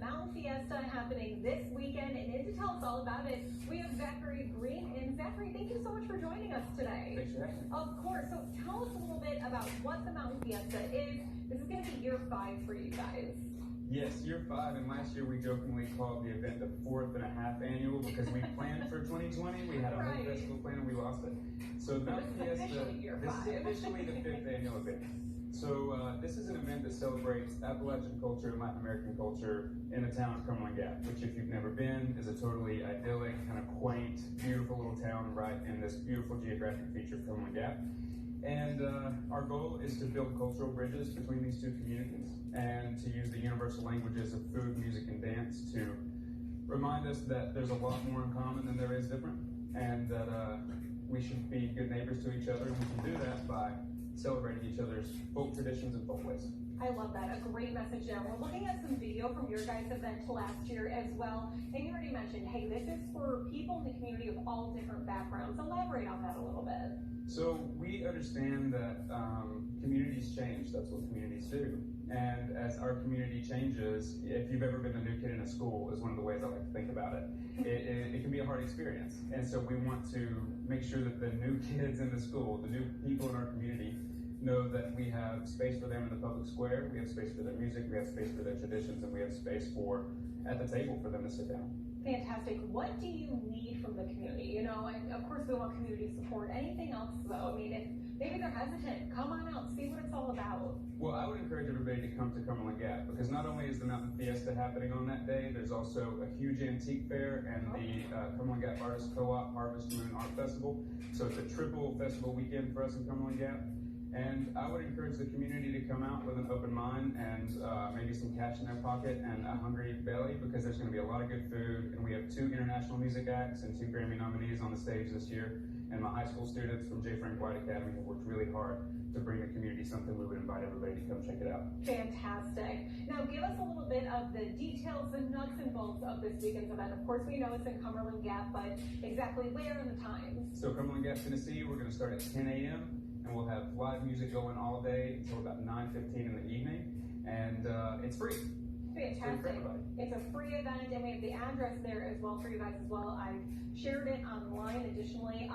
Mountain Fiesta happening this weekend, and to tell us all about it, we have Zachary Green. And Zachary, thank you so much for joining us today. Thanks for having me. Of course. So tell us a little bit about what the Mountain Fiesta is. This is going to be year 5 for you guys. Yes, year 5, and last year we jokingly called the event the 4th and a half annual because we planned for 2020. We had a whole festival plan and we lost it. So Mountain Fiesta, this is officially the 5th annual event. So this is an event that celebrates Appalachian culture and Latin American culture in the town of Cumberland Gap, which if you've never been, is a totally idyllic, kind of quaint, beautiful little town right in this beautiful geographic feature of Cumberland Gap. And our goal is to build cultural bridges between these two communities and to use the universal languages of food, music, and dance to remind us that there's a lot more in common than there is different, and that we should be good neighbors to each other, and we can do that by celebrating each other's folk traditions and folk ways. I love that. A great message there. We're looking at some video from your guys' event last year as well. And you already mentioned, hey, this is for people in the community of all different backgrounds. Elaborate on that a little bit. So we understand that communities change. That's what communities do. And as our community changes, if you've ever been a new kid in a school, is one of the ways I like to think about it. It can be a hard experience. And so we want to make sure that the new kids in the school, the new people in our community, know that we have space for them in the public square, we have space for their music, we have space for their traditions, and we have space at the table for them to sit down. Fantastic. What do you need from the community? You know, and of course we want community support. Anything else though? I mean, if maybe they're hesitant, come on out, see what it's all about. Well, I would encourage everybody to come to Cumberland Gap because not only is the Mountain Fiesta happening on that day, there's also a huge antique fair and the Cumberland Gap Artists Co-op Harvest Moon Art Festival. So it's a triple festival weekend for us in Cumberland Gap. And I would encourage the community to come out with an open mind and maybe some cash in their pocket and a hungry belly because there's going to be a lot of good food. And we have 2 international music acts and 2 Grammy nominees on the stage this year. And my high school students from J. Frank White Academy have worked really hard to bring the community something. We would invite everybody to come check it out. Fantastic. Now give us a little bit of the details, the nuts and bolts of this weekend's event. Of course we know it's in Cumberland Gap, but exactly where and the times. So Cumberland Gap, Tennessee, we're going to start at 10 a.m. and we'll have live music going all day until about 9:15 in the evening, and it's free. Fantastic. It's a free event, and we have the address there as well for you guys as well. I've shared it online additionally.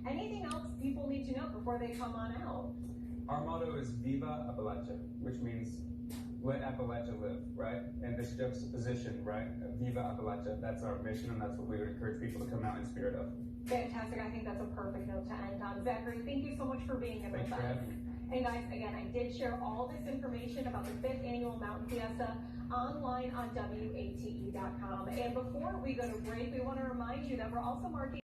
Anything else people need to know before they come on out? Our motto is Viva Appalachia, which means let Appalachia live, right? And this juxtaposition, right? Viva Appalachia, that's our mission, and that's what we would encourage people to come out in spirit of. Fantastic. I think that's a perfect note to end on. Zachary, thank you so much for being here with us. Thanks for having me. And guys, again, I did share all this information about the 5th annual Mountain Fiesta online on WATE.com. And before we go to break, we want to remind you that we're also marking